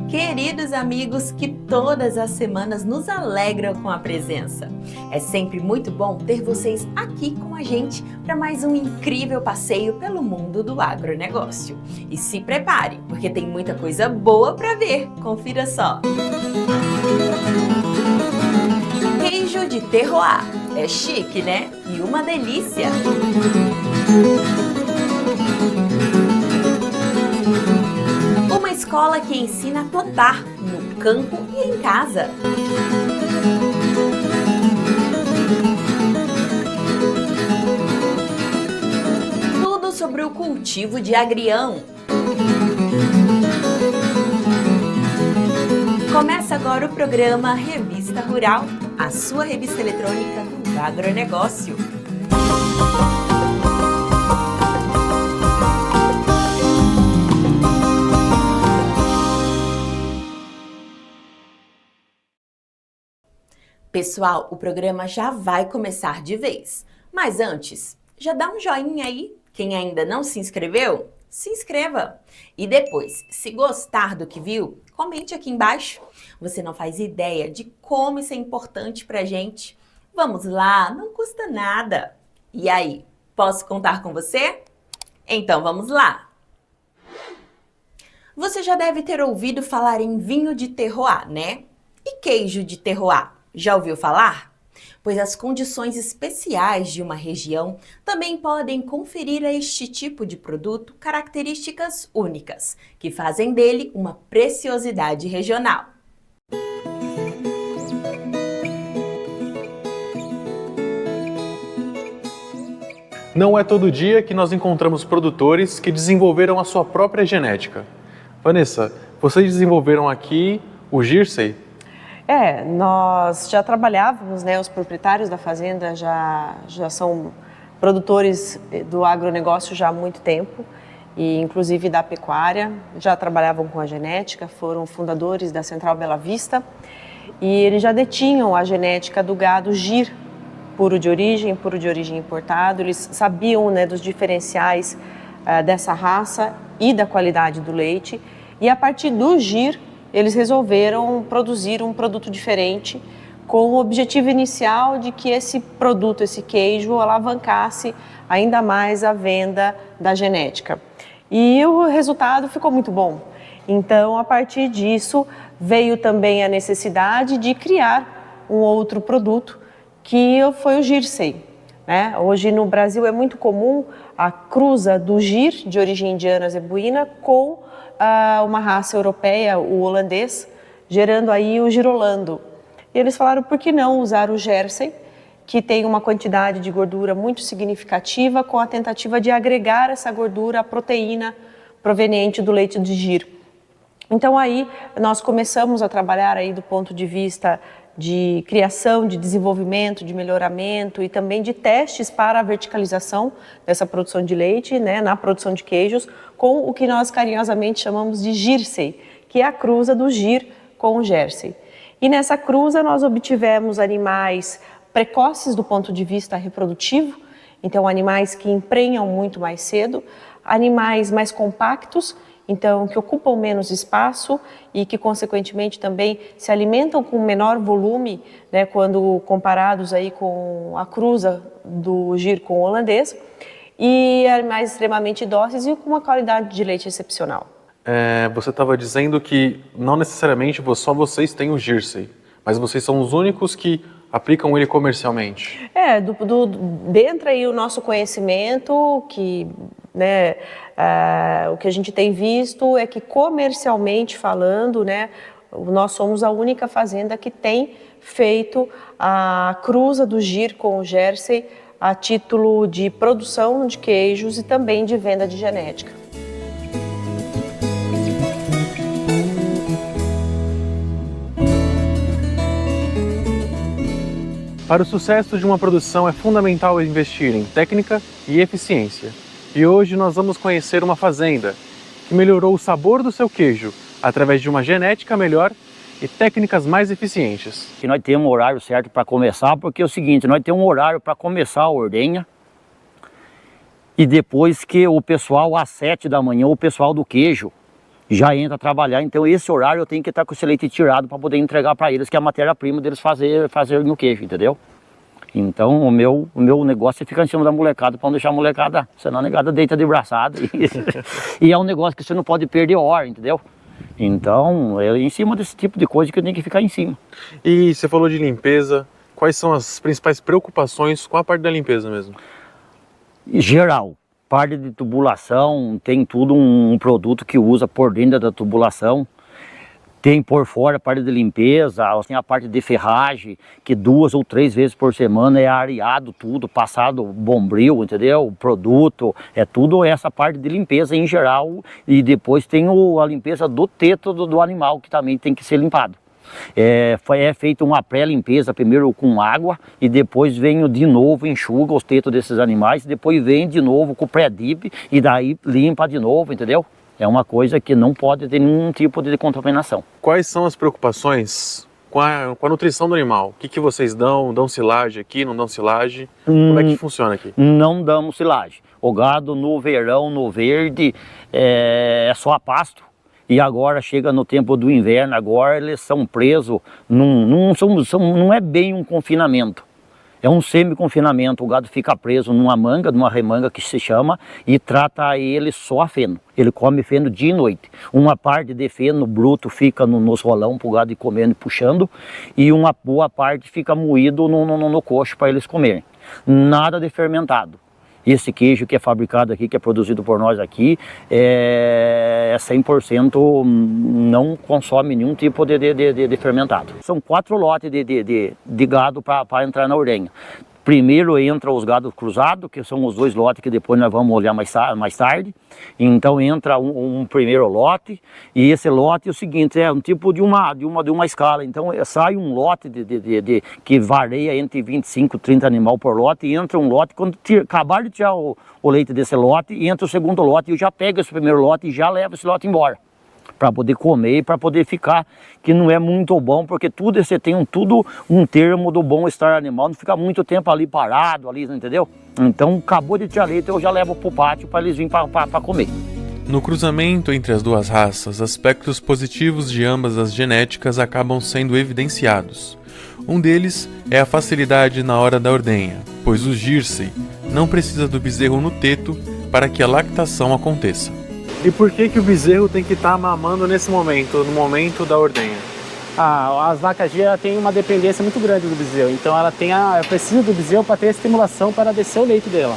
Queridos amigos que todas as semanas nos alegram com a presença. É sempre muito bom ter vocês aqui com a gente para mais um incrível passeio pelo mundo do agronegócio. E se prepare, porque tem muita coisa boa para ver. Confira só. Queijo de terroir. É chique, né? E uma delícia! Uma escola que ensina a plantar no campo e em casa. Tudo sobre o cultivo de agrião. Começa agora o programa Revista Rural, a sua revista eletrônica do agronegócio. Pessoal, o programa já vai começar de vez. Mas antes, já dá um joinha aí. Quem ainda não se inscreveu, se inscreva. E depois, se gostar do que viu, comente aqui embaixo. Você não faz ideia de como isso é importante pra gente. Vamos lá, não custa nada. E aí, posso contar com você? Então vamos lá. Você já deve ter ouvido falar em vinho de terroir, né? E queijo de terroir? Já ouviu falar? Pois as condições especiais de uma região também podem conferir a este tipo de produto características únicas, que fazem dele uma preciosidade regional. Não é todo dia que nós encontramos produtores que desenvolveram a sua própria genética. Vanessa, vocês desenvolveram aqui o Jersey? Nós já trabalhávamos, os proprietários da fazenda já são produtores do agronegócio já há muito tempo, e inclusive da pecuária, já trabalhavam com a genética, foram fundadores da Central Bela Vista, e eles já detinham a genética do gado Gir, puro de origem importado. Eles sabiam dos diferenciais dessa raça e da qualidade do leite, e a partir do Gir, eles resolveram produzir um produto diferente com o objetivo inicial de que esse produto, esse queijo, alavancasse ainda mais a venda da genética. E o resultado ficou muito bom. Então, a partir disso, veio também a necessidade de criar um outro produto, que foi o Jersey. Hoje no Brasil é muito comum a cruza do Gir, de origem indiana zebuína, com uma raça europeia, o holandês, gerando aí o girolando. E eles falaram, por que não usar o Jersey, que tem uma quantidade de gordura muito significativa, com a tentativa de agregar essa gordura à proteína proveniente do leite de Gir. Então aí nós começamos a trabalhar aí do ponto de vista de criação, de desenvolvimento, de melhoramento e também de testes para a verticalização dessa produção de leite, na produção de queijos, com o que nós carinhosamente chamamos de Jersey, que é a cruza do Gir com o Jersey. E nessa cruza nós obtivemos animais precoces do ponto de vista reprodutivo, então animais que emprenham muito mais cedo, animais mais compactos, então que ocupam menos espaço e que consequentemente também se alimentam com menor volume, quando comparados aí com a cruza do Gir com o holandês, e animais extremamente dóceis e com uma qualidade de leite excepcional. Você estava dizendo que não necessariamente só vocês têm o Jersey, mas vocês são os únicos que aplicam ele comercialmente. Dentro aí o nosso conhecimento, que o que a gente tem visto é que comercialmente falando, nós somos a única fazenda que tem feito a cruza do Gir com o Jersey a título de produção de queijos e também de venda de genética. Para o sucesso de uma produção é fundamental investir em técnica e eficiência. E hoje nós vamos conhecer uma fazenda que melhorou o sabor do seu queijo através de uma genética melhor e técnicas mais eficientes. Nós temos um horário certo para começar, porque é o seguinte, nós temos um horário para começar a ordenha e depois que o pessoal às 7 da manhã, o pessoal do queijo, já entra a trabalhar, então esse horário eu tenho que estar com esse leite tirado para poder entregar para eles, que é a matéria-prima deles fazerem o queijo, entendeu? Então o meu negócio é ficar em cima da molecada para não deixar a molecada, senão a negada deita de braçada. E é um negócio que você não pode perder hora, entendeu? Então é em cima desse tipo de coisa que eu tenho que ficar em cima. E você falou de limpeza, quais são as principais preocupações com a parte da limpeza mesmo? Em geral, parte de tubulação, tem tudo um produto que usa por dentro da tubulação. Tem por fora a parte de limpeza, tem a parte de ferragem, que 2 ou 3 vezes por semana é areado tudo, passado bombril, entendeu? Produto, é tudo essa parte de limpeza em geral. E depois tem a limpeza do teto do animal, que também tem que ser limpado. É feita uma pré-limpeza primeiro com água e depois vem de novo, enxuga os tetos desses animais, depois vem de novo com o pré-dip e daí limpa de novo, entendeu? É uma coisa que não pode ter nenhum tipo de contaminação. Quais são as preocupações com a nutrição do animal? O que vocês dão? Dão silagem aqui, não dão silagem? Como é que funciona aqui? Não damos silagem. O gado no verão, no verde, é só a pasto. E agora chega no tempo do inverno, agora eles são presos, não é bem um confinamento. É um semi-confinamento, o gado fica preso numa remanga que se chama, e trata ele só a feno. Ele come feno dia e noite. Uma parte de feno bruto fica nos rolão para o gado ir comendo e puxando, e uma boa parte fica moído no coxo para eles comerem. Nada de fermentado. Esse queijo que é fabricado aqui, que é produzido por nós aqui, é 100%, não consome nenhum tipo de fermentado. São 4 lotes de gado para entrar na ordenha. Primeiro entra os gados cruzados, que são os 2 lotes que depois nós vamos olhar mais tarde. Então entra um primeiro lote, e esse lote é o seguinte, é um tipo de uma escala. Então sai um lote que varia entre 25 e 30 animais por lote, e entra um lote, quando acabar de tirar o leite desse lote, entra o segundo lote, e eu já pego esse primeiro lote e já levo esse lote embora, para poder comer e para poder ficar, que não é muito bom, porque tudo você tem um termo do bom-estar animal, não fica muito tempo ali parado, ali, entendeu? Então acabou de tirar leite, eu já levo para o pátio para eles virem para comer. No cruzamento entre as duas raças, aspectos positivos de ambas as genéticas acabam sendo evidenciados. Um deles é a facilidade na hora da ordenha, pois o Jersey não precisa do bezerro no teto para que a lactação aconteça. E por que o bezerro tem que estar mamando nesse momento, no momento da ordenha? As vacas G têm uma dependência muito grande do bezerro, então ela precisa do bezerro para ter estimulação para descer o leite dela.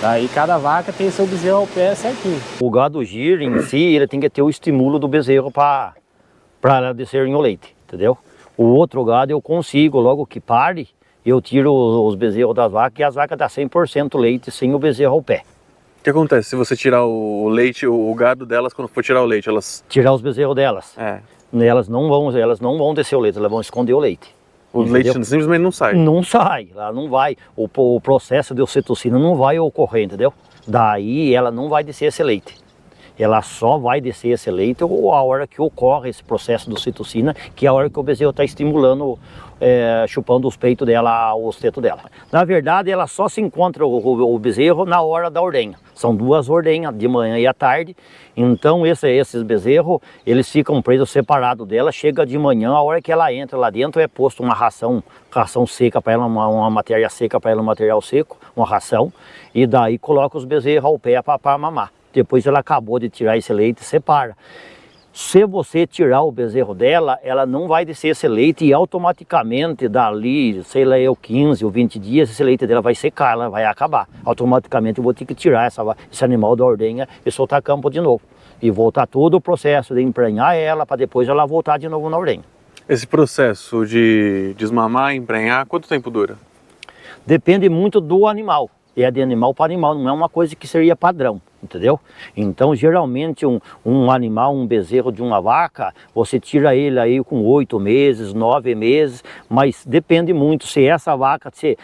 Daí cada vaca tem seu bezerro ao pé certinho. O gado giro em si, ele tem que ter o estímulo do bezerro para ela descer o leite, entendeu? O outro gado eu consigo, logo que pare, eu tiro os bezerros das vacas, e as vacas dão 100% leite sem o bezerro ao pé. O que acontece se você tirar o leite, o gado delas, quando for tirar o leite, elas... Tirar os bezerros delas. Elas não vão descer o leite, elas vão esconder o leite. O leite simplesmente não sai? Não sai, ela não vai. O processo de ocitocina não vai ocorrer, entendeu? Daí ela não vai descer esse leite. Ela só vai descer esse leite a hora que ocorre esse processo de ocitocina, que é a hora que o bezerro está estimulando, chupando os peitos dela, os tetos dela. Na verdade, ela só se encontra o bezerro na hora da ordenha. São 2 ordenhas, de manhã e à tarde. Então esses bezerros, eles ficam presos separados dela. Chega de manhã, a hora que ela entra lá dentro, é posto uma ração seca para ela, uma matéria seca para ela, um material seco, uma ração. E daí coloca os bezerros ao pé para mamar. Depois ela acabou de tirar esse leite, separa. Se você tirar o bezerro dela, ela não vai descer esse leite, e automaticamente dali, sei lá, 15 ou 20 dias, esse leite dela vai secar, ela vai acabar. Automaticamente eu vou ter que tirar esse animal da ordenha e soltar campo de novo. E voltar todo o processo de emprenhar ela, para depois ela voltar de novo na ordenha. Esse processo de desmamar e emprenhar, quanto tempo dura? Depende muito do animal. É de animal para animal, não é uma coisa que seria padrão, entendeu? Então, geralmente, um animal, um bezerro de uma vaca, você tira ele aí com 8 meses, 9 meses, mas depende muito. Se essa vaca, se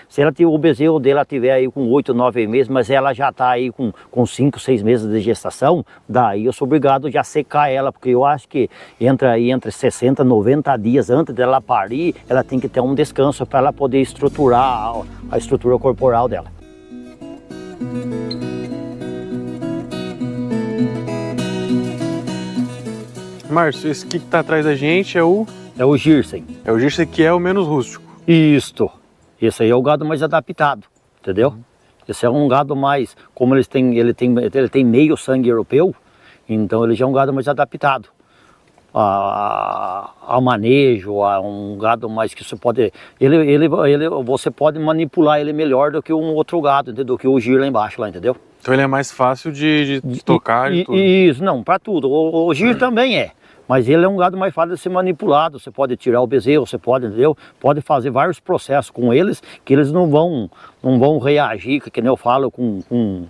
o bezerro dela tiver aí com 8, 9 meses, mas ela já está aí com 5, 6 meses de gestação, daí eu sou obrigado já a secar ela, porque eu acho que entre 60 e 90 dias antes dela parir, ela tem que ter um descanso para ela poder estruturar a estrutura corporal dela. Márcio, esse aqui que tá atrás da gente é o Girsem. É o Girsem, que é o menos rústico. Isto. Esse aí é o gado mais adaptado, entendeu? Esse é um gado mais, como ele tem meio sangue europeu, então ele já é um gado mais adaptado ao manejo, a um gado mais que você pode, você pode manipular ele melhor do que um outro gado, entendeu? Do que o gir lá embaixo, lá, entendeu? Então ele é mais fácil de tocar e tudo. Isso, não, para tudo. O gir também é. Mas ele é um gado mais fácil de ser manipulado, você pode tirar o bezerro, você pode, entendeu? Pode fazer vários processos com eles, que eles não vão reagir, que nem eu falo, com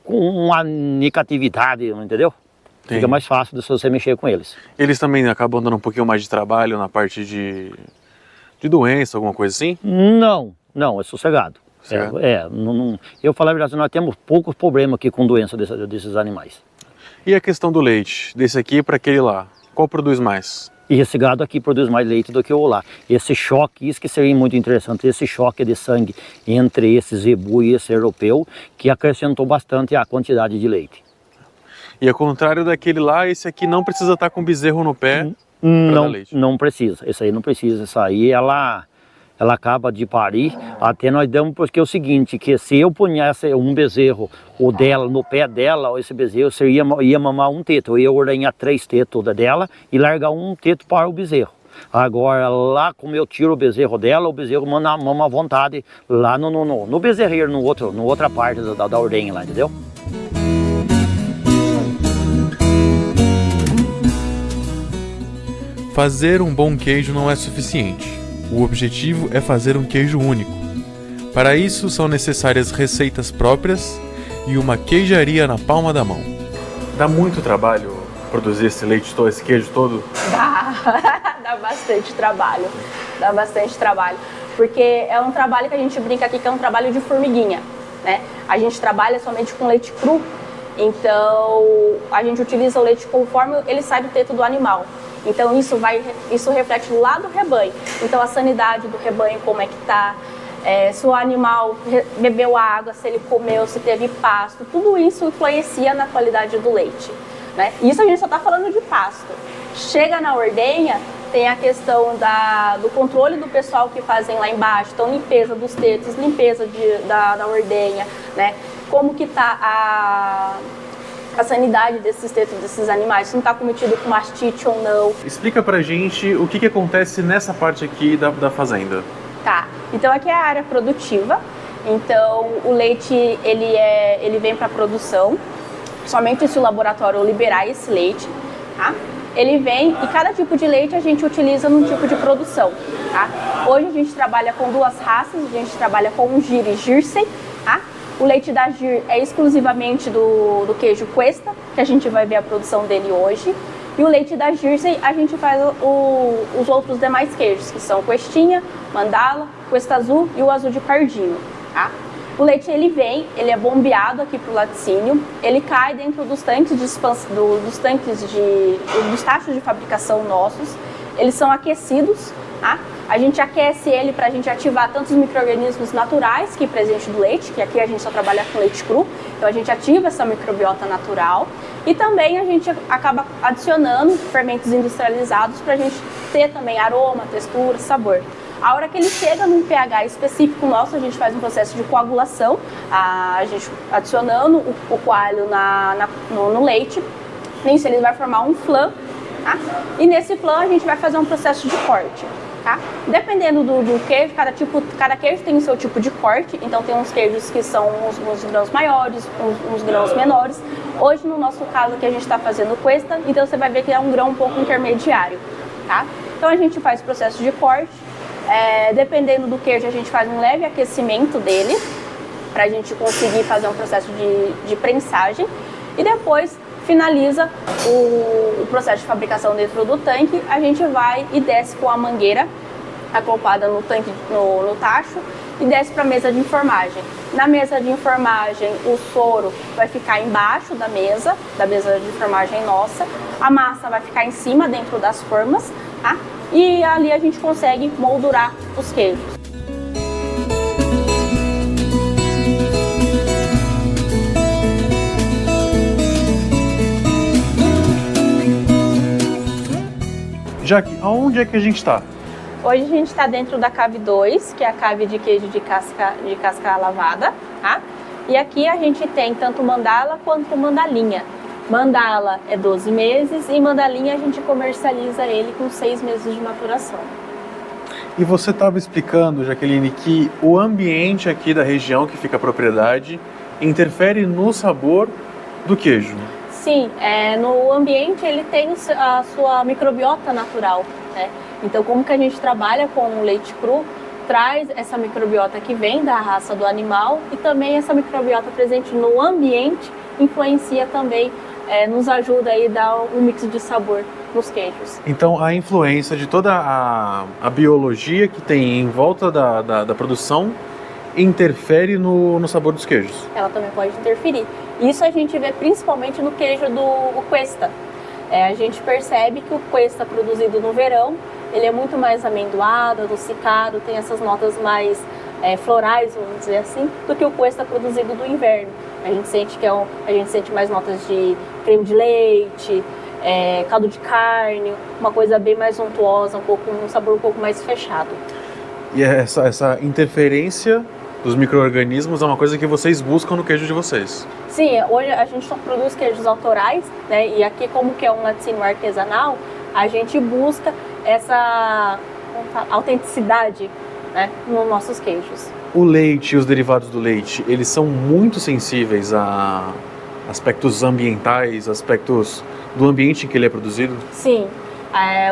uma negatividade, entendeu? Sim. Fica mais fácil de você mexer com eles. Eles também acabam dando um pouquinho mais de trabalho na parte de doença, alguma coisa assim? Não, é sossegado. Certo. Eu falo a verdade, nós temos poucos problemas aqui com doença desses animais. E a questão do leite, desse aqui para aquele lá, qual produz mais? E esse gado aqui produz mais leite do que o lá. Esse choque, isso que seria muito interessante, esse choque de sangue entre esse zebu e esse europeu, que acrescentou bastante a quantidade de leite. E ao contrário daquele lá, esse aqui não precisa estar com bezerro no pé para dar leite? Não precisa, esse aí não precisa, essa aí ela acaba de parir, até nós damos, porque é o seguinte, que se eu punhasse um bezerro, o dela, no pé dela, esse bezerro, você ia mamar um teto, eu ia ordenhar 3 tetos dela e largar um teto para o bezerro. Agora lá, como eu tiro o bezerro dela, o bezerro mama à vontade lá no bezerreiro, no outra parte da ordenha lá, entendeu? Fazer um bom queijo não é suficiente. O objetivo é fazer um queijo único. Para isso são necessárias receitas próprias e uma queijaria na palma da mão. Dá muito trabalho produzir esse leite todo, esse queijo todo? Dá bastante trabalho. Dá bastante trabalho. Porque é um trabalho que a gente brinca aqui que é um trabalho de formiguinha, né? A gente trabalha somente com leite cru, então a gente utiliza o leite conforme ele sai do teto do animal. Então isso reflete lá do rebanho. Então a sanidade do rebanho, como é que tá, se o animal bebeu água, se ele comeu, se teve pasto, tudo isso influencia na qualidade do leite, né? Isso a gente só está falando de pasto. Chega na ordenha, tem a questão do controle do pessoal que fazem lá embaixo, então limpeza dos tetos, limpeza da ordenha, né? Como que tá a sanidade desses tetos, desses animais, se não está cometido com mastite ou não. Explica pra gente o que acontece nessa parte aqui da fazenda. Tá, então aqui é a área produtiva, então o leite ele vem para produção, somente se o laboratório liberar esse leite, tá? Ele vem e cada tipo de leite a gente utiliza num tipo de produção, tá? Hoje a gente trabalha com 2 raças, a gente trabalha com o Gir e Girsem, tá? O leite da Gir é exclusivamente do queijo Cuesta, que a gente vai ver a produção dele hoje. E o leite da Girsem a gente faz os outros demais queijos, que são Questinha, Mandala, Cuesta Azul e o azul de pardinho, tá? O leite ele é bombeado aqui para o laticínio, ele cai dentro dos tanques de expansão, dos tachos de fabricação nossos, eles são aquecidos, tá? A gente aquece ele para a gente ativar tanto os micro-organismos naturais que é presente do leite, que aqui a gente só trabalha com leite cru, então a gente ativa essa microbiota natural e também a gente acaba adicionando fermentos industrializados para a gente ter também aroma, textura, sabor. A hora que ele chega num pH específico nosso, a gente faz um processo de coagulação, a gente adicionando o coalho no leite, nisso ele vai formar um flan, tá? E nesse flan a gente vai fazer um processo de corte. Tá? Dependendo do queijo, cada queijo tem o seu tipo de corte, então tem uns queijos que são uns grãos maiores, uns grãos menores. Hoje, no nosso caso, que a gente está fazendo Cuesta, então você vai ver que é um grão um pouco intermediário, tá? Então a gente faz o processo de corte, dependendo do queijo a gente faz um leve aquecimento dele, para a gente conseguir fazer um processo de prensagem e depois finaliza o processo de fabricação dentro do tanque, a gente vai e desce com a mangueira acoplada no tanque, no tacho, e desce para a mesa de enformagem. Na mesa de enformagem, o soro vai ficar embaixo da mesa de enformagem nossa, a massa vai ficar em cima dentro das formas, tá? E ali a gente consegue moldurar os queijos. Jaque, aonde é que a gente está? Hoje a gente está dentro da cave 2, que é a cave de queijo de casca lavada, tá? E aqui a gente tem tanto mandala quanto mandalinha. Mandala é 12 meses e mandalinha a gente comercializa ele com 6 meses de maturação. E você estava explicando, Jaqueline, que o ambiente aqui da região que fica a propriedade interfere no sabor do queijo. Sim, no ambiente ele tem a sua microbiota natural, né? Então, como que a gente trabalha com o leite cru, traz essa microbiota que vem da raça do animal e também essa microbiota presente no ambiente influencia também, nos ajuda aí a dar um mix de sabor nos queijos. Então, a influência de toda a biologia que tem em volta da produção interfere no sabor dos queijos. Ela também pode interferir. Isso a gente vê principalmente no queijo do Cuesta. A gente percebe que o Cuesta produzido no verão, ele é muito mais amendoado, adocicado, tem essas notas mais florais, vamos dizer assim, do que o Cuesta produzido do inverno. A gente sente a gente sente mais notas de creme de leite, caldo de carne, uma coisa bem mais untuosa, um sabor um pouco mais fechado. E essa interferência dos micro-organismos é uma coisa que vocês buscam no queijo de vocês. Sim, hoje a gente só produz queijos autorais, né? E aqui, como que é um laticínio artesanal, a gente busca essa autenticidade, né, nos nossos queijos. O leite e os derivados do leite, eles são muito sensíveis a aspectos ambientais, aspectos do ambiente em que ele é produzido? Sim,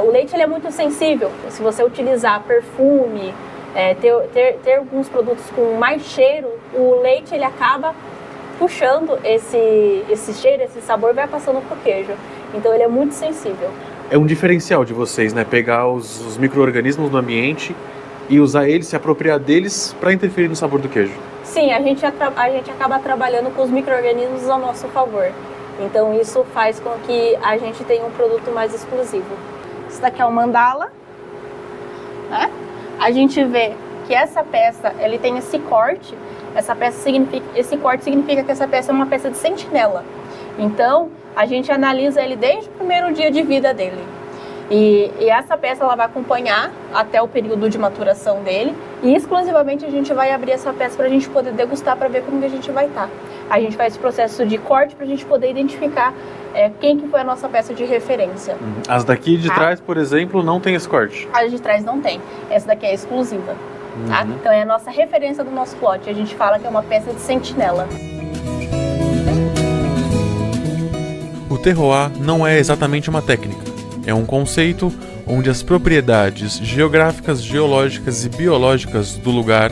o leite ele é muito sensível. Se você utilizar perfume, ter alguns produtos com mais cheiro, o leite ele acaba puxando esse cheiro, esse sabor, vai passando pro queijo. Então ele é muito sensível. É um diferencial de vocês, né? Pegar os micro-organismos do ambiente e usar eles, se apropriar deles para interferir no sabor do queijo. Sim, a gente acaba trabalhando com os micro-organismos ao nosso favor. Então isso faz com que a gente tenha um produto mais exclusivo. Isso daqui é o mandala, né? A gente vê que essa peça, ele tem esse corte. Esse corte significa que essa peça é uma peça de sentinela. Então, a gente analisa ele desde o primeiro dia de vida dele. E essa peça ela vai acompanhar até o período de maturação dele. E exclusivamente a gente vai abrir essa peça para a gente poder degustar, para ver como que a gente vai estar. A gente faz esse processo de corte para a gente poder identificar quem que foi a nossa peça de referência. As daqui de trás, por exemplo, não tem esse corte? As de trás não tem. Essa daqui é exclusiva. Tá? Então é a nossa referência do nosso lote. A gente fala que é uma peça de sentinela. O terroir não é exatamente uma técnica. É um conceito onde as propriedades geográficas, geológicas e biológicas do lugar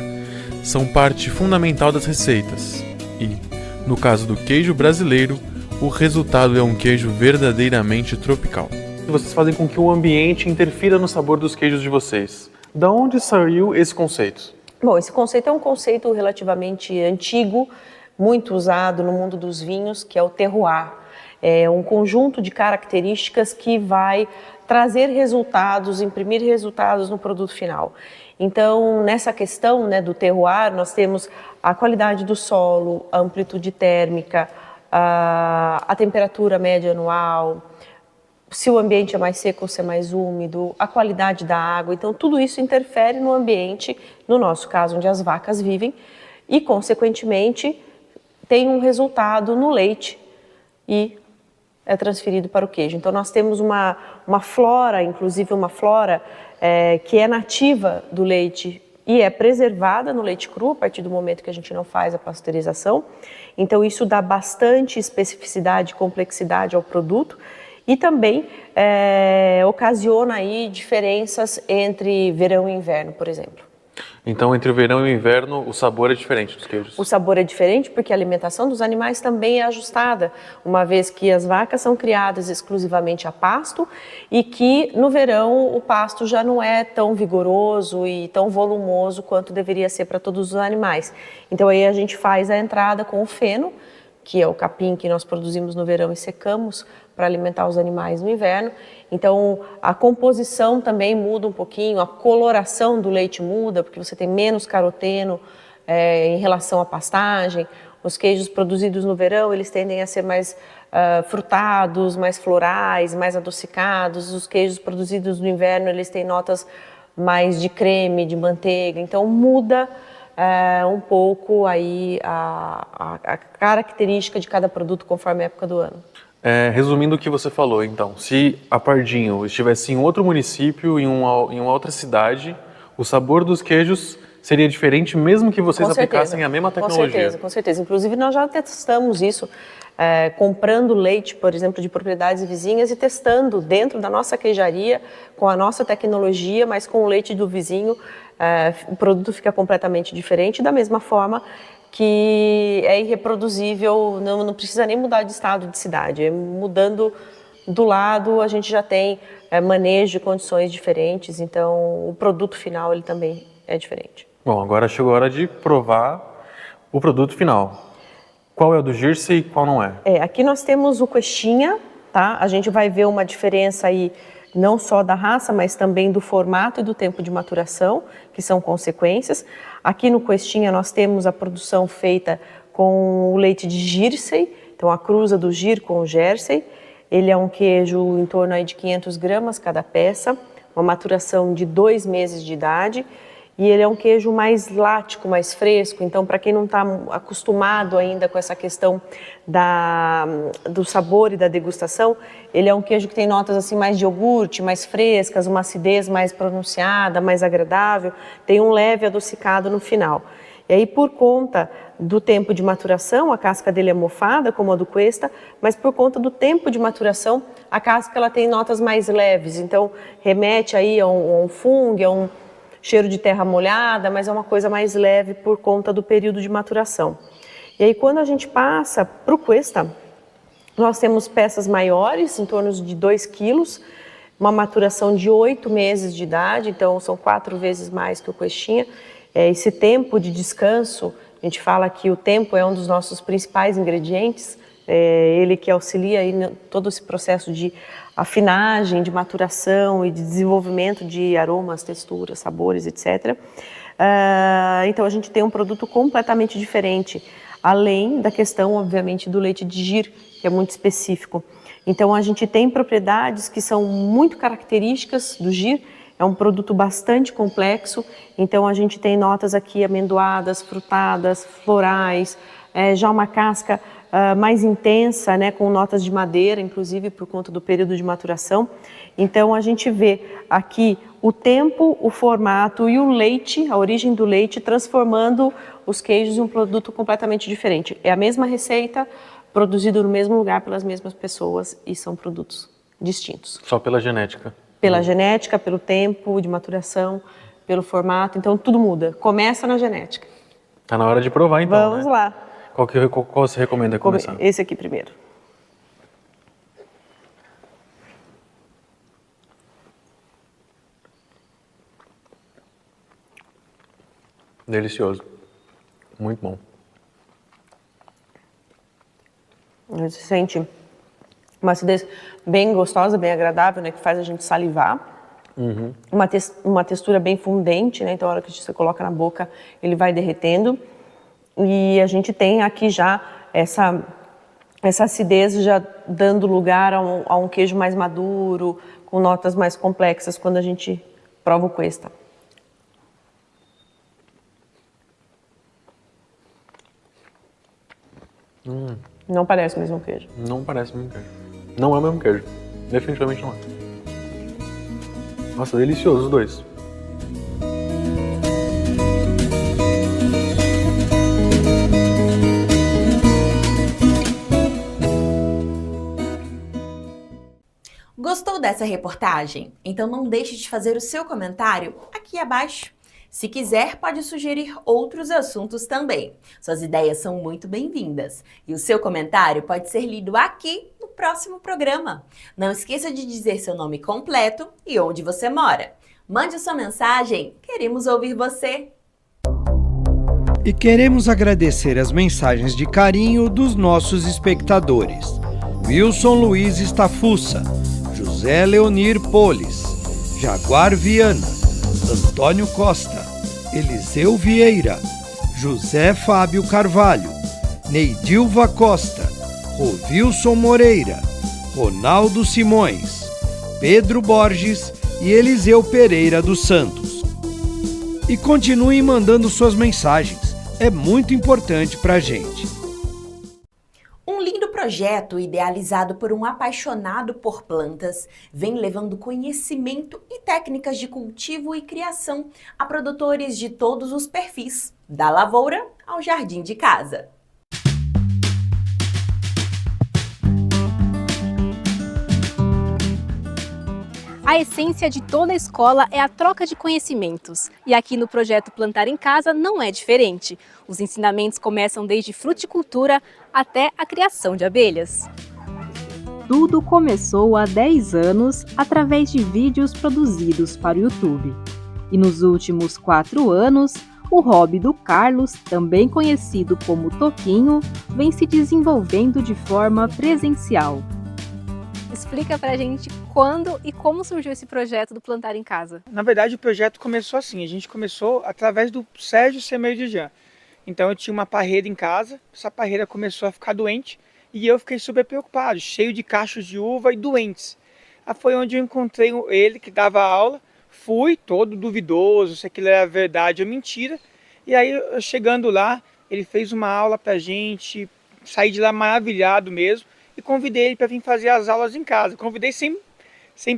são parte fundamental das receitas. E, no caso do queijo brasileiro, o resultado é um queijo verdadeiramente tropical. Vocês fazem com que o ambiente interfira no sabor dos queijos de vocês. Da onde saiu esse conceito? Bom, esse conceito é um conceito relativamente antigo, muito usado no mundo dos vinhos, que é o terroir. É um conjunto de características que vai trazer resultados, imprimir resultados no produto final. Então, nessa questão, né, do terroir, nós temos a qualidade do solo, a amplitude térmica, a temperatura média anual, se o ambiente é mais seco ou se é mais úmido, a qualidade da água. Então, tudo isso interfere no ambiente, no nosso caso, onde as vacas vivem, e, consequentemente, tem um resultado no leite e é transferido para o queijo. Então, nós temos uma flora, inclusive uma flora que é nativa do leite e é preservada no leite cru, a partir do momento que a gente não faz a pasteurização. Então, isso dá bastante especificidade e complexidade ao produto e também ocasiona aí diferenças entre verão e inverno, por exemplo. Então, entre o verão e o inverno, o sabor é diferente dos queijos? O sabor é diferente porque a alimentação dos animais também é ajustada, uma vez que as vacas são criadas exclusivamente a pasto e que no verão o pasto já não é tão vigoroso e tão volumoso quanto deveria ser para todos os animais. Então aí a gente faz a entrada com o feno, que é o capim que nós produzimos no verão e secamos para alimentar os animais no inverno. Então, a composição também muda um pouquinho, a coloração do leite muda, porque você tem menos caroteno em relação à pastagem. Os queijos produzidos no verão, eles tendem a ser mais frutados, mais florais, mais adocicados. Os queijos produzidos no inverno, eles têm notas mais de creme, de manteiga, então muda um pouco aí a característica de cada produto conforme a época do ano. Resumindo o que você falou, então, se a Pardinho estivesse em outro município, em uma outra cidade, o sabor dos queijos seria diferente mesmo que vocês aplicassem a mesma tecnologia? Com certeza. Inclusive, nós já testamos isso, comprando leite, por exemplo, de propriedades vizinhas e testando dentro da nossa queijaria, com a nossa tecnologia, mas com o leite do vizinho, o produto fica completamente diferente, da mesma forma que é irreproduzível, não precisa nem mudar de estado, de cidade. Mudando do lado, a gente já tem manejo de condições diferentes, então o produto final ele também é diferente. Bom, agora chegou a hora de provar o produto final. Qual é o do Jersey e qual não é? Aqui nós temos o Questinha, tá? A gente vai ver uma diferença aí não só da raça, mas também do formato e do tempo de maturação, que são consequências. Aqui no Questinha nós temos a produção feita com o leite de Jersey, então a cruza do Gir com o Jersey. Ele é um queijo em torno aí de 500 gramas cada peça, uma maturação de 2 meses de idade. E ele é um queijo mais lático, mais fresco, então para quem não está acostumado ainda com essa questão do sabor e da degustação, ele é um queijo que tem notas assim mais de iogurte, mais frescas, uma acidez mais pronunciada, mais agradável, tem um leve adocicado no final. E aí por conta do tempo de maturação, a casca dele é mofada, como a do Questa, mas por conta do tempo de maturação, a casca ela tem notas mais leves, então remete aí a um fungo, a um cheiro de terra molhada, mas é uma coisa mais leve por conta do período de maturação. E aí quando a gente passa para o Questa, nós temos peças maiores, em torno de 2 quilos, uma maturação de 8 meses de idade, então são 4 vezes mais que o Questinha. Esse tempo de descanso, a gente fala que o tempo é um dos nossos principais ingredientes, ele que auxilia aí todo esse processo de afinagem, de maturação e de desenvolvimento de aromas, texturas, sabores, etc. Então a gente tem um produto completamente diferente, além da questão, obviamente, do leite de Gir, que é muito específico. Então a gente tem propriedades que são muito características do Gir, é um produto bastante complexo, então a gente tem notas aqui amendoadas, frutadas, florais, já uma casca mais intensa, né, com notas de madeira, inclusive por conta do período de maturação. Então a gente vê aqui o tempo, o formato e o leite, a origem do leite, transformando os queijos em um produto completamente diferente. É a mesma receita, produzido no mesmo lugar pelas mesmas pessoas e são produtos distintos. Só pela genética? Pela genética, pelo tempo de maturação, pelo formato, então tudo muda. Começa na genética. Tá na hora de provar então, Vamos lá. Qual você recomenda começar? Esse aqui primeiro. Delicioso. Muito bom. Você sente uma acidez bem gostosa, bem agradável, né, que faz a gente salivar. Uhum. Uma textura bem fundente, né, então a hora que você coloca na boca, ele vai derretendo. E a gente tem aqui já essa acidez já dando lugar a um queijo mais maduro, com notas mais complexas quando a gente prova o Questa. Não parece o mesmo queijo. Não parece o mesmo queijo. Não é o mesmo queijo. Definitivamente não é. Nossa, delicioso os dois. Gostou dessa reportagem? Então não deixe de fazer o seu comentário aqui abaixo. Se quiser, pode sugerir outros assuntos também. Suas ideias são muito bem-vindas. E o seu comentário pode ser lido aqui no próximo programa. Não esqueça de dizer seu nome completo e onde você mora. Mande sua mensagem, queremos ouvir você. E queremos agradecer as mensagens de carinho dos nossos espectadores. Wilson Luiz Estafussa, José Leonir Polis, Jaguar Viana, Antônio Costa, Eliseu Vieira, José Fábio Carvalho, Neidilva Costa, o Wilson Moreira, Ronaldo Simões, Pedro Borges e Eliseu Pereira dos Santos. E continuem mandando suas mensagens, é muito importante pra gente. Um lindo projeto idealizado por um apaixonado por plantas vem levando conhecimento e técnicas de cultivo e criação a produtores de todos os perfis, da lavoura ao jardim de casa. A essência de toda escola é a troca de conhecimentos. E aqui no projeto Plantar em Casa não é diferente. Os ensinamentos começam desde fruticultura até a criação de abelhas. Tudo começou há 10 anos através de vídeos produzidos para o YouTube. E nos últimos 4 anos, o hobby do Carlos, também conhecido como Toquinho, vem se desenvolvendo de forma presencial. Explica pra gente quando e como surgiu esse projeto do Plantar em Casa. Na verdade, o projeto começou assim, a gente começou através do Sérgio Semeio de Jean. Então eu tinha uma parreira em casa, essa parreira começou a ficar doente e eu fiquei super preocupado, cheio de cachos de uva e doentes. Aí foi onde eu encontrei ele que dava aula, fui todo duvidoso se aquilo era verdade ou mentira. E aí, chegando lá, ele fez uma aula pra gente, saí de lá maravilhado mesmo. E convidei ele para vir fazer as aulas em casa. Convidei sem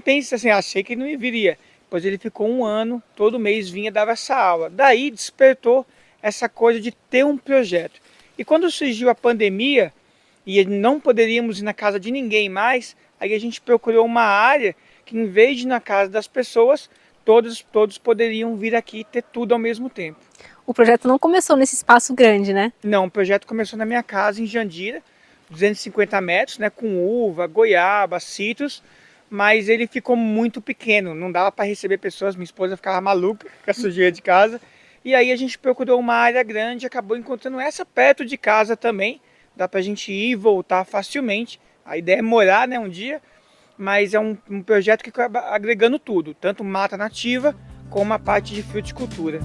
pensar assim, achei que ele não viria. Pois ele ficou 1 ano, todo mês vinha, dava essa aula. Daí despertou essa coisa de ter um projeto. E quando surgiu a pandemia, e não poderíamos ir na casa de ninguém mais, aí a gente procurou uma área que, em vez de ir na casa das pessoas, todos poderiam vir aqui e ter tudo ao mesmo tempo. O projeto não começou nesse espaço grande, né? Não, o projeto começou na minha casa, em Jandira, 250 metros, né, com uva, goiaba, citros, mas ele ficou muito pequeno, não dava para receber pessoas, minha esposa ficava maluca com a sujeira de casa, e aí a gente procurou uma área grande, acabou encontrando essa perto de casa também, dá para a gente ir e voltar facilmente, a ideia é morar, né, um dia, mas é um projeto que acaba agregando tudo, tanto mata nativa como a parte de fruticultura.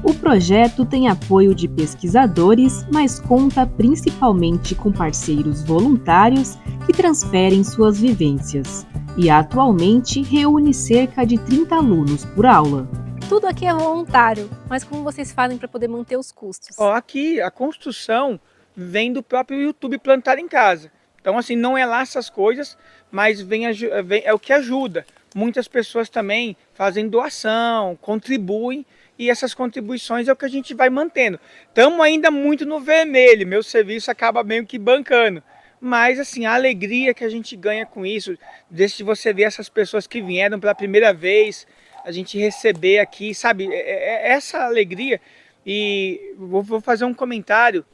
O projeto tem apoio de pesquisadores, mas conta principalmente com parceiros voluntários que transferem suas vivências. E atualmente reúne cerca de 30 alunos por aula. Tudo aqui é voluntário, mas como vocês fazem para poder manter os custos? Aqui a construção vem do próprio YouTube Plantar em Casa. Então assim, não é lá essas coisas, mas é o que ajuda. Muitas pessoas também fazem doação, contribuem, e essas contribuições é o que a gente vai mantendo. Estamos ainda muito no vermelho, meu serviço acaba meio que bancando. Mas assim, a alegria que a gente ganha com isso, desde você ver essas pessoas que vieram pela primeira vez, a gente receber aqui, sabe, essa alegria. E vou fazer um comentário,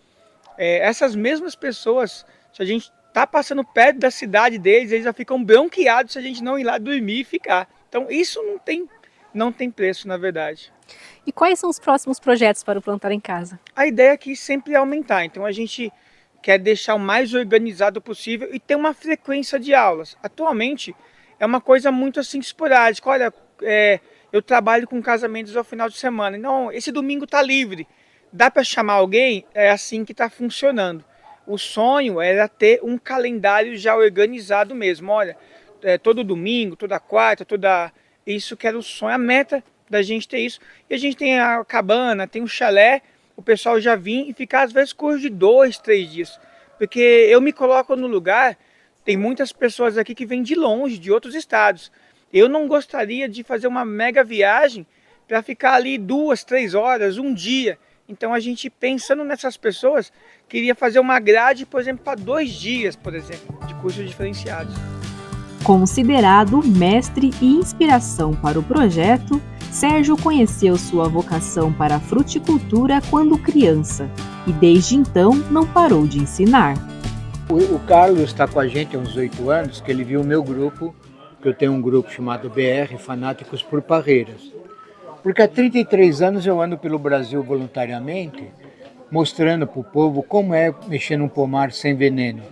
essas mesmas pessoas, se a gente está passando perto da cidade deles, eles já ficam bronqueados se a gente não ir lá dormir e ficar. Então isso não tem preço, na verdade. E quais são os próximos projetos para o Plantar em Casa? A ideia aqui sempre é aumentar, então a gente quer deixar o mais organizado possível e ter uma frequência de aulas. Atualmente é uma coisa muito assim esporádica, olha, eu trabalho com casamentos ao final de semana, então esse domingo está livre, dá para chamar alguém? É assim que está funcionando. O sonho era ter um calendário já organizado mesmo, olha, todo domingo, toda quarta, isso que era o sonho, a meta da gente ter isso. E a gente tem a cabana, tem o chalé, o pessoal já vem e fica às vezes curso de 2, 3 dias. Porque eu me coloco no lugar, tem muitas pessoas aqui que vêm de longe, de outros estados. Eu não gostaria de fazer uma mega viagem para ficar ali 2, 3 horas, um dia. Então a gente, pensando nessas pessoas, queria fazer uma grade, por exemplo, para 2 dias, por exemplo, de cursos diferenciados. Considerado mestre e inspiração para o projeto, Sérgio conheceu sua vocação para a fruticultura quando criança e desde então não parou de ensinar. O Carlos está com a gente há uns 8 anos, que ele viu o meu grupo, que eu tenho um grupo chamado BR, Fanáticos por Parreiras. Porque há 33 anos eu ando pelo Brasil voluntariamente, mostrando para o povo como é mexer num pomar sem veneno.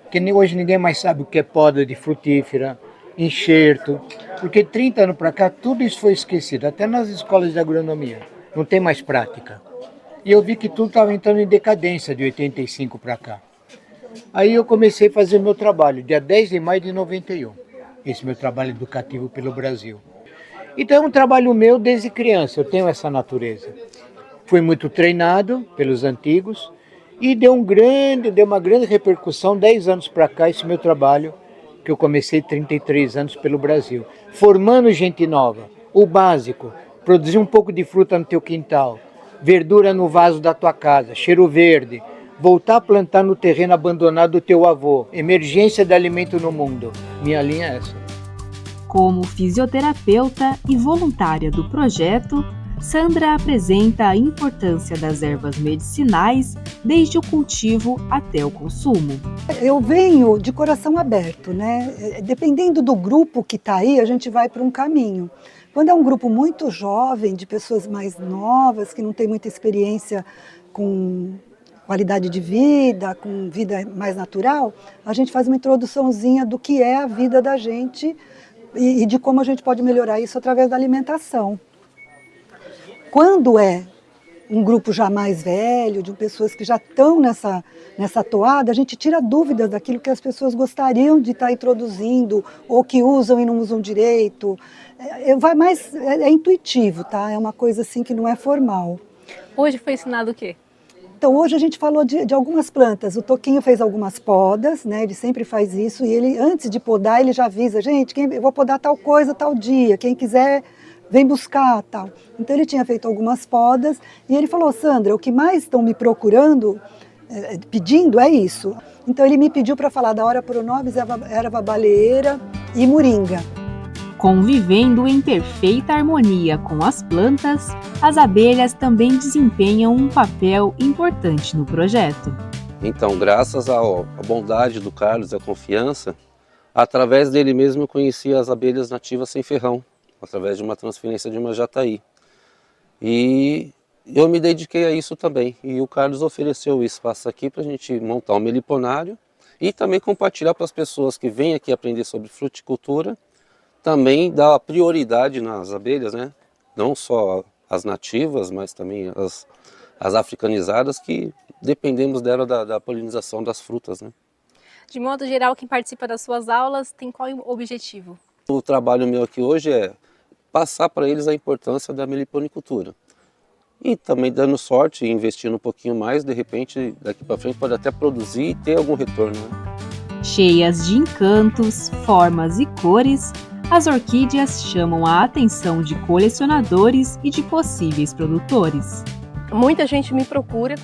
Porque hoje ninguém mais sabe o que é poda de frutífera, enxerto, porque 30 anos para cá tudo isso foi esquecido, até nas escolas de agronomia, não tem mais prática. E eu vi que tudo estava entrando em decadência de 85 para cá. Aí eu comecei a fazer meu trabalho, dia 10 de maio de 91, esse meu trabalho educativo pelo Brasil. Então é um trabalho meu desde criança, eu tenho essa natureza. Fui muito treinado pelos antigos e deu uma grande repercussão 10 anos para cá esse meu trabalho, que eu comecei 33 anos pelo Brasil. Formando gente nova, o básico, produzir um pouco de fruta no teu quintal, verdura no vaso da tua casa, cheiro verde, voltar a plantar no terreno abandonado do teu avô, emergência de alimento no mundo. Minha linha é essa. Como fisioterapeuta e voluntária do projeto, Sandra apresenta a importância das ervas medicinais desde o cultivo até o consumo. Eu venho de coração aberto, né? Dependendo do grupo que está aí, a gente vai para um caminho. Quando é um grupo muito jovem, de pessoas mais novas, que não tem muita experiência com qualidade de vida, com vida mais natural, a gente faz uma introduçãozinha do que é a vida da gente e de como a gente pode melhorar isso através da alimentação. Quando é um grupo já mais velho, de pessoas que já estão nessa toada, a gente tira dúvidas daquilo que as pessoas gostariam de estar introduzindo, ou que usam e não usam direito. É intuitivo, tá? É uma coisa assim que não é formal. Hoje foi ensinado o quê? Então hoje a gente falou de algumas plantas. O Toquinho fez algumas podas, né? Ele sempre faz isso, e ele, antes de podar, ele já avisa, gente, eu vou podar tal coisa, tal dia, quem quiser vem buscar, tal. Então ele tinha feito algumas podas e ele falou, Sandra, o que mais estão me procurando, pedindo é isso. Então ele me pediu para falar da Hora Pronobis, erva baleeira e moringa. Convivendo em perfeita harmonia com as plantas, as abelhas também desempenham um papel importante no projeto. Então, graças à bondade do Carlos e à confiança, através dele mesmo eu conheci as abelhas nativas sem ferrão, através de uma transferência de uma jataí. E eu me dediquei a isso também. E o Carlos ofereceu o espaço aqui para a gente montar um meliponário e também compartilhar para as pessoas que vêm aqui aprender sobre fruticultura, também dar prioridade nas abelhas, né? Não só as nativas, mas também as africanizadas, que dependemos dela da polinização das frutas, né? De modo geral, quem participa das suas aulas tem qual objetivo? O trabalho meu aqui hoje é passar para eles a importância da meliponicultura. E também dando sorte, investindo um pouquinho mais, de repente, daqui para frente pode até produzir e ter algum retorno, né? Cheias de encantos, formas e cores, as orquídeas chamam a atenção de colecionadores e de possíveis produtores. Muita gente me procura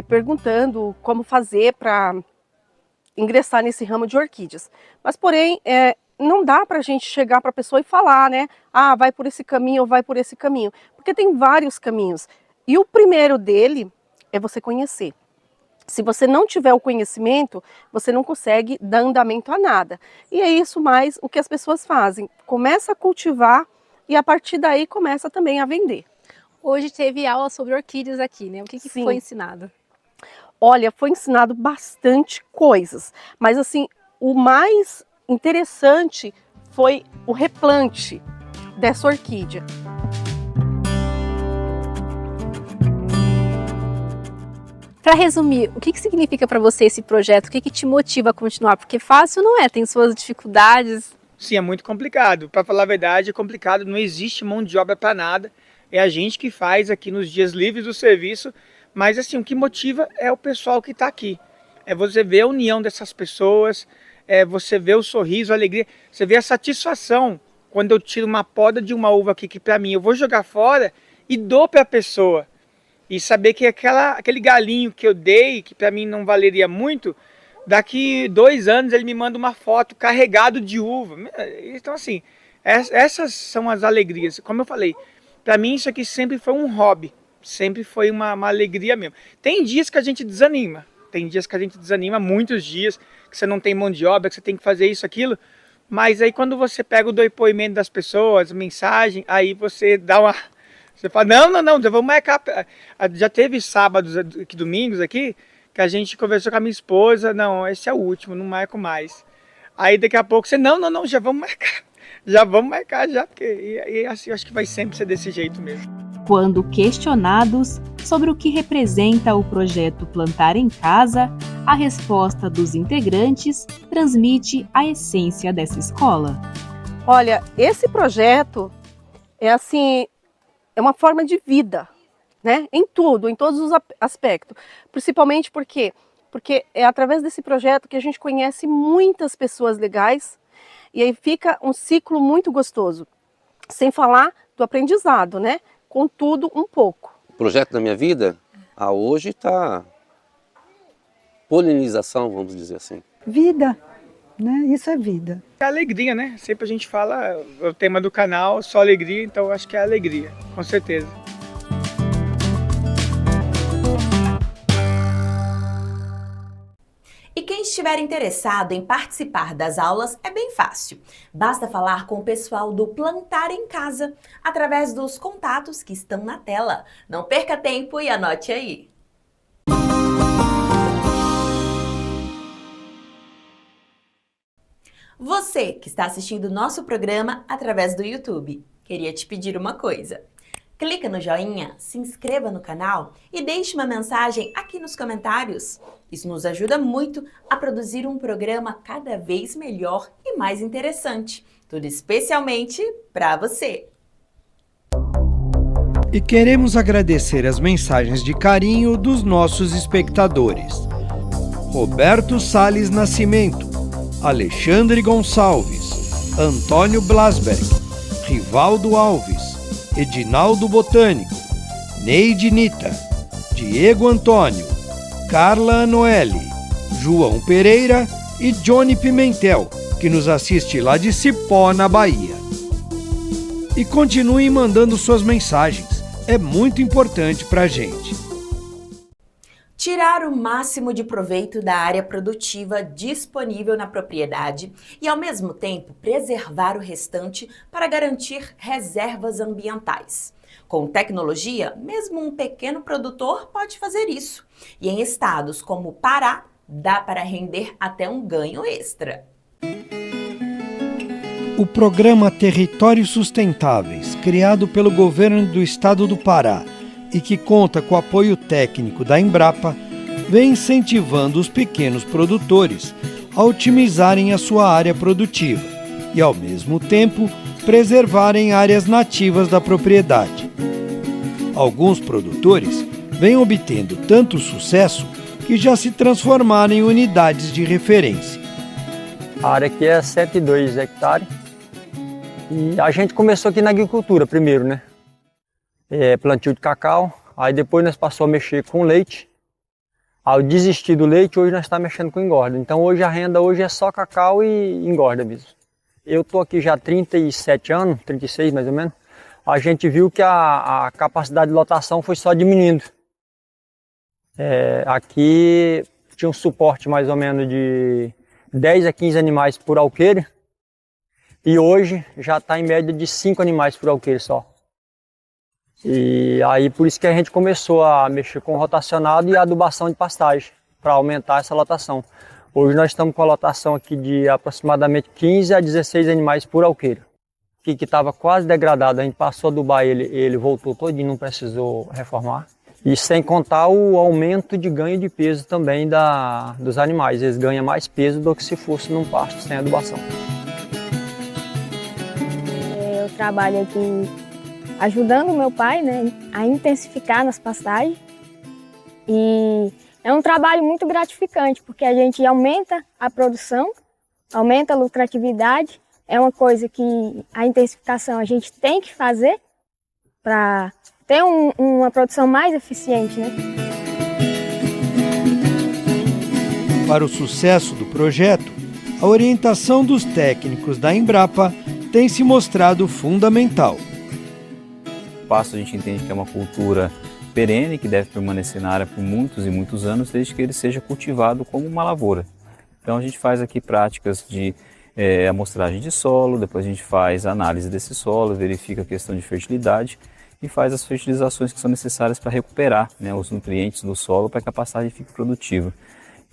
perguntando como fazer para ingressar nesse ramo de orquídeas. Mas, porém, não dá para a gente chegar para a pessoa e falar, né? Ah, vai por esse caminho ou vai por esse caminho. Porque tem vários caminhos. E o primeiro dele é você conhecer. Se você não tiver o conhecimento, você não consegue dar andamento a nada. E é isso mais o que as pessoas fazem. Começa a cultivar e a partir daí começa também a vender. Hoje teve aula sobre orquídeas aqui, né? O que foi ensinado? Olha, foi ensinado bastante coisas. Mas assim, o mais interessante foi o replante dessa orquídea. Para resumir, o que significa para você esse projeto? O que te motiva a continuar? Porque fácil não é, tem suas dificuldades. Sim, é muito complicado. Para falar a verdade, é complicado. Não existe mão de obra para nada. É a gente que faz aqui nos dias livres do serviço. Mas assim, o que motiva é o pessoal que está aqui. É você ver a união dessas pessoas, você vê o sorriso, a alegria, você vê a satisfação quando eu tiro uma poda de uma uva aqui que para mim eu vou jogar fora e dou para a pessoa. E saber que aquele galinho que eu dei, que para mim não valeria muito, daqui 2 anos ele me manda uma foto carregado de uva. Então assim, essas são as alegrias. Como eu falei, para mim isso aqui sempre foi um hobby, sempre foi uma alegria mesmo. Tem dias que a gente desanima, muitos dias, que você não tem mão de obra, que você tem que fazer isso, aquilo. Mas aí quando você pega o depoimento das pessoas, mensagem, aí você dá uma... Você fala, não, vamos marcar. Já teve sábados, domingos aqui, que a gente conversou com a minha esposa, não, esse é o último, não marco mais. Aí daqui a pouco você, não, já vamos marcar, porque assim, eu acho que vai sempre ser desse jeito mesmo. Quando questionados sobre o que representa o projeto Plantar em Casa, a resposta dos integrantes transmite a essência dessa escola. Olha, esse projeto é assim, é uma forma de vida, né? Em tudo, em todos os aspectos. Principalmente porque é através desse projeto que a gente conhece muitas pessoas legais e aí fica um ciclo muito gostoso. Sem falar do aprendizado, né? Com tudo um pouco. O projeto da minha vida, hoje está polinização, vamos dizer assim. Vida, né? Isso é vida. É alegria, né? Sempre a gente fala, o tema do canal, só alegria, então eu acho que é alegria, com certeza. E quem estiver interessado em participar das aulas é bem fácil. Basta falar com o pessoal do Plantar em Casa, através dos contatos que estão na tela. Não perca tempo e anote aí. Você que está assistindo o nosso programa através do YouTube, queria te pedir uma coisa. Clica no joinha, se inscreva no canal e deixe uma mensagem aqui nos comentários. Isso nos ajuda muito a produzir um programa cada vez melhor e mais interessante. Tudo especialmente para você. E queremos agradecer as mensagens de carinho dos nossos espectadores. Roberto Salles Nascimento, Alexandre Gonçalves, Antônio Blasberg, Rivaldo Alves, Edinaldo Botânico, Neide Nita, Diego Antônio, Carla Anoeli, João Pereira e Johnny Pimentel, que nos assiste lá de Cipó, na Bahia. E continuem mandando suas mensagens, é muito importante para a gente. Tirar o máximo de proveito da área produtiva disponível na propriedade e, ao mesmo tempo, preservar o restante para garantir reservas ambientais. Com tecnologia, mesmo um pequeno produtor pode fazer isso. E em estados como o Pará, dá para render até um ganho extra. O programa Territórios Sustentáveis, criado pelo governo do estado do Pará e que conta com o apoio técnico da Embrapa, vem incentivando os pequenos produtores a otimizarem a sua área produtiva e, ao mesmo tempo, preservarem áreas nativas da propriedade. Alguns produtores vêm obtendo tanto sucesso que já se transformaram em unidades de referência. A área aqui é 7,2 hectares e a gente começou aqui na agricultura primeiro, né? Plantio de cacau, aí depois nós passamos a mexer com leite. Ao desistir do leite, hoje nós estamos mexendo com engorda. Então hoje a renda hoje é só cacau e engorda mesmo. Eu estou aqui já há 37 anos, 36 mais ou menos. A gente viu que a capacidade de lotação foi só diminuindo. Aqui tinha um suporte mais ou menos de 10 a 15 animais por alqueire. E hoje já está em média de 5 animais por alqueire só. E aí por isso que a gente começou a mexer com rotacionado e adubação de pastagem, para aumentar essa lotação. Hoje nós estamos com a lotação aqui de aproximadamente 15 a 16 animais por alqueire. Que estava quase degradado, a gente passou a adubar ele voltou todinho, não precisou reformar. E sem contar o aumento de ganho de peso também dos animais, eles ganham mais peso do que se fosse num pasto sem adubação. Eu trabalho aqui ajudando o meu pai, né, a intensificar nas pastagens. E é um trabalho muito gratificante, porque a gente aumenta a produção, aumenta a lucratividade. É uma coisa que a intensificação a gente tem que fazer para ter uma produção mais eficiente, né? Para o sucesso do projeto, a orientação dos técnicos da Embrapa tem se mostrado fundamental. O pasto a gente entende que é uma cultura perene, que deve permanecer na área por muitos e muitos anos, desde que ele seja cultivado como uma lavoura. Então a gente faz aqui práticas de amostragem de solo, depois a gente faz a análise desse solo, verifica a questão de fertilidade e faz as fertilizações que são necessárias para recuperar, né, os nutrientes do solo para que a pastagem fique produtiva.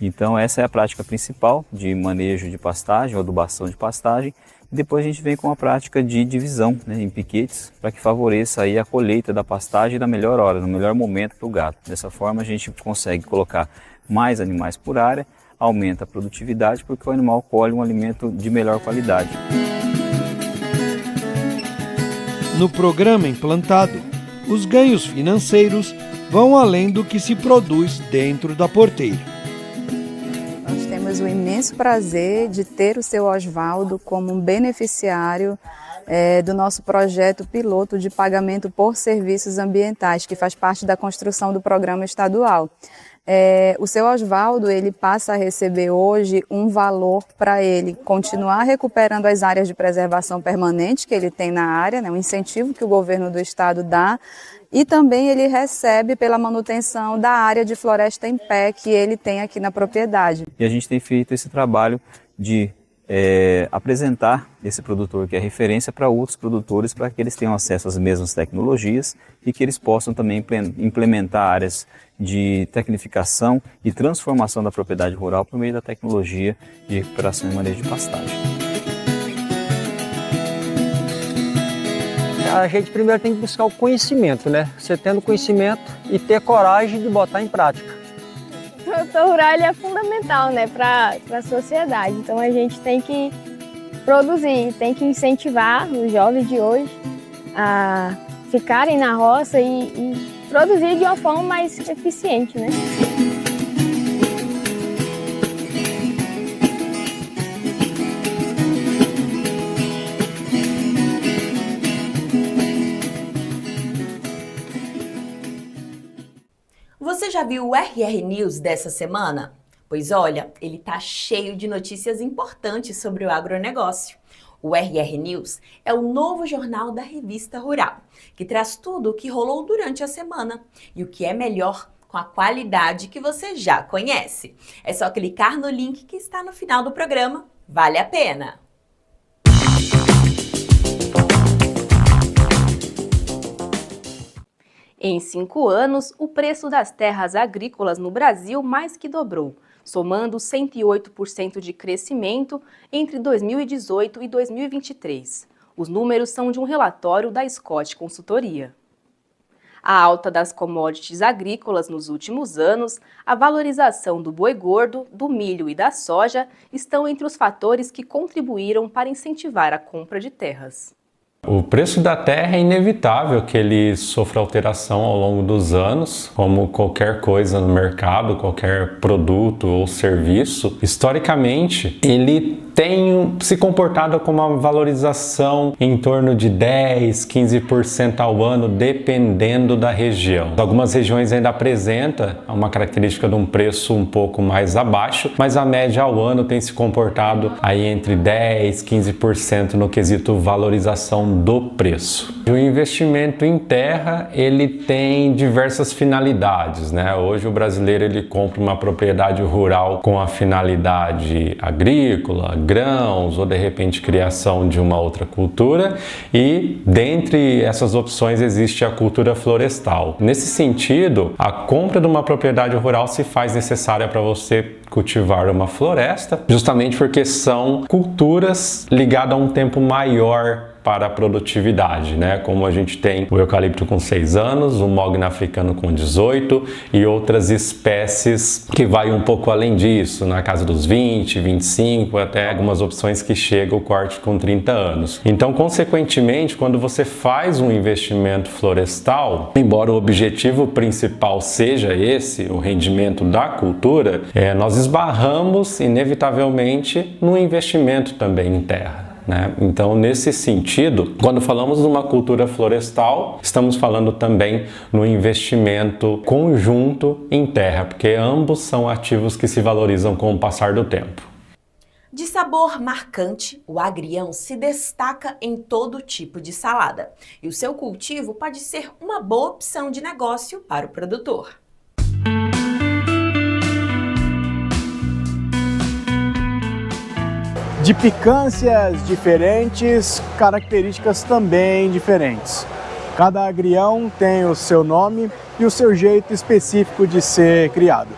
Então essa é a prática principal de manejo de pastagem, ou adubação de pastagem, Depois a gente vem com a prática de divisão, né, em piquetes, para que favoreça aí a colheita da pastagem na melhor hora, no melhor momento para o gado. Dessa forma a gente consegue colocar mais animais por área, aumenta a produtividade porque o animal colhe um alimento de melhor qualidade. No programa Implantado, os ganhos financeiros vão além do que se produz dentro da porteira. Nós temos o imenso prazer de ter o seu Osvaldo como um beneficiário do nosso projeto piloto de pagamento por serviços ambientais, que faz parte da construção do programa estadual. O seu Osvaldo, ele passa a receber hoje um valor para ele continuar recuperando as áreas de preservação permanente que ele tem na área, né, um incentivo que o governo do estado dá, e também ele recebe pela manutenção da área de floresta em pé que ele tem aqui na propriedade. E a gente tem feito esse trabalho de apresentar esse produtor que é referência para outros produtores, para que eles tenham acesso às mesmas tecnologias e que eles possam também implementar áreas de tecnificação e transformação da propriedade rural por meio da tecnologia de recuperação e manejo de pastagem. A gente primeiro tem que buscar o conhecimento, né? Você tendo conhecimento e ter coragem de botar em prática. O produtor rural ele é fundamental, né, para a sociedade. Então a gente tem que produzir, tem que incentivar os jovens de hoje a ficarem na roça e produzir de uma forma mais eficiente, né? Você já viu o RR News dessa semana? Pois olha, ele tá cheio de notícias importantes sobre o agronegócio. O RR News é o novo jornal da Revista Rural, que traz tudo o que rolou durante a semana e o que é melhor com a qualidade que você já conhece. É só clicar no link que está no final do programa. Vale a pena! Em 5 anos, o preço das terras agrícolas no Brasil mais que dobrou, somando 108% de crescimento entre 2018 e 2023. Os números são de um relatório da Scott Consultoria. A alta das commodities agrícolas nos últimos anos, a valorização do boi gordo, do milho e da soja estão entre os fatores que contribuíram para incentivar a compra de terras. O preço da terra é inevitável que ele sofra alteração ao longo dos anos, como qualquer coisa no mercado, qualquer produto ou serviço. Historicamente, ele tem se comportado com uma valorização em torno de 10, 15% ao ano, dependendo da região. Algumas regiões ainda apresentam uma característica de um preço um pouco mais abaixo, mas a média ao ano tem se comportado aí entre 10, 15% no quesito valorização do preço. O investimento em terra, ele tem diversas finalidades, né? Hoje o brasileiro ele compra uma propriedade rural com a finalidade agrícola, grãos ou de repente criação de uma outra cultura, e dentre essas opções existe a cultura florestal. Nesse sentido, a compra de uma propriedade rural se faz necessária para você cultivar uma floresta, justamente porque são culturas ligadas a um tempo maior para a produtividade, né? Como a gente tem o eucalipto com 6 anos, o mogna africano com 18 e outras espécies que vai um pouco além disso, na casa dos 20, 25, até algumas opções que chegam o corte com 30 anos. Então, consequentemente, quando você faz um investimento florestal, embora o objetivo principal seja esse, o rendimento da cultura, nós esbarramos inevitavelmente no investimento também em terra. Então, nesse sentido, quando falamos de uma cultura florestal, estamos falando também no investimento conjunto em terra, porque ambos são ativos que se valorizam com o passar do tempo. De sabor marcante, o agrião se destaca em todo tipo de salada, e o seu cultivo pode ser uma boa opção de negócio para o produtor. De picâncias diferentes, características também diferentes. Cada agrião tem o seu nome e o seu jeito específico de ser criado.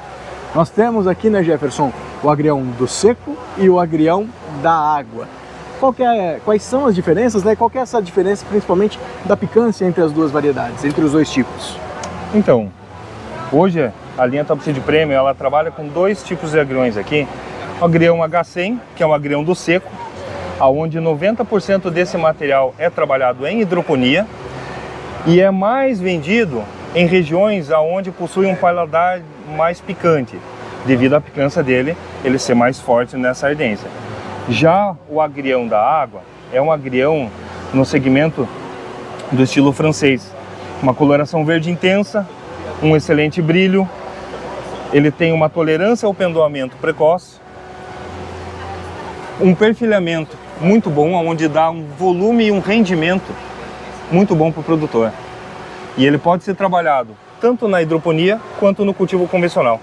Nós temos aqui, né, Jefferson, o agrião do seco e o agrião da água. quais são as diferenças, né? Qual que é essa diferença, principalmente da picância entre as duas variedades, entre os dois tipos? Então, hoje a linha Top Seed Premium, ela trabalha com 2 tipos de agriões aqui. O agrião H100, que é um agrião do seco, onde 90% desse material é trabalhado em hidroponia e é mais vendido em regiões onde possui um paladar mais picante, devido à picância dele, ele ser mais forte nessa ardência. Já o agrião da água é um agrião no segmento do estilo francês, uma coloração verde intensa, um excelente brilho, ele tem uma tolerância ao pendoamento precoce, um perfilhamento muito bom, onde dá um volume e um rendimento muito bom para o produtor. E ele pode ser trabalhado tanto na hidroponia quanto no cultivo convencional.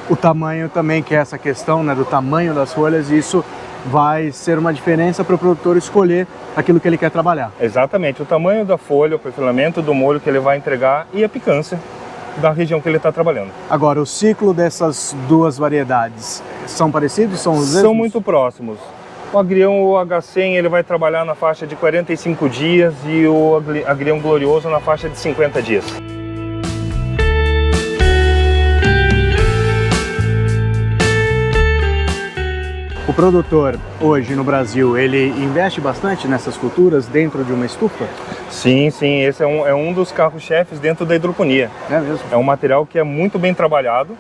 O tamanho também, que é essa questão, né, do tamanho das folhas, isso vai ser uma diferença para o produtor escolher aquilo que ele quer trabalhar. Exatamente, o tamanho da folha, o perfilamento do molho que ele vai entregar e a picância da região que ele está trabalhando. Agora, o ciclo dessas duas variedades são parecidos? São os mesmos? São muito próximos. O agrião H100 ele vai trabalhar na faixa de 45 dias e o agrião Glorioso na faixa de 50 dias. O produtor hoje no Brasil, ele investe bastante nessas culturas dentro de uma estufa? Sim, sim, esse é um dos carros-chefes dentro da hidroponia. É mesmo? É um material que é muito bem trabalhado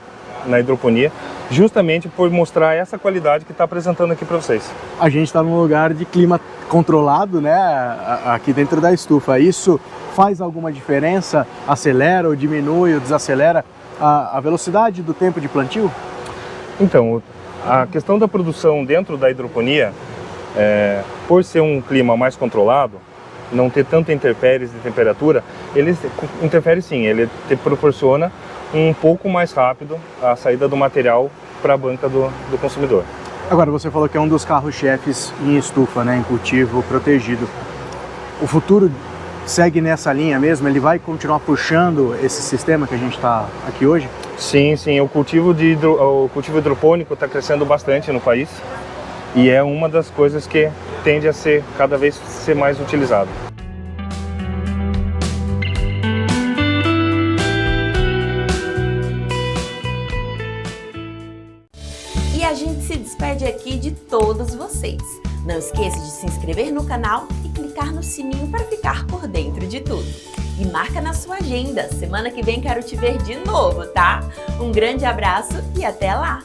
na hidroponia, justamente por mostrar essa qualidade que está apresentando aqui para vocês. A gente está num lugar de clima controlado, né, aqui dentro da estufa. Isso faz alguma diferença? Acelera ou diminui ou desacelera a velocidade do tempo de plantio? Então, a questão da produção dentro da hidroponia, por ser um clima mais controlado, não ter tanta intempéries de temperatura, ele interfere sim, ele te proporciona um pouco mais rápido a saída do material para a banca do consumidor. Agora, você falou que é um dos carros-chefes em estufa, né, em cultivo protegido. O futuro segue nessa linha mesmo? Ele vai continuar puxando esse sistema que a gente está aqui hoje? Sim, sim. O cultivo hidropônico está crescendo bastante no país e é uma das coisas que tende a ser cada vez mais utilizado. E a gente se despede aqui de todos vocês. Não esqueça de se inscrever no canal e clicar no sininho para ficar por dentro de tudo. E marca na sua agenda, semana que vem quero te ver de novo, tá? Um grande abraço e até lá!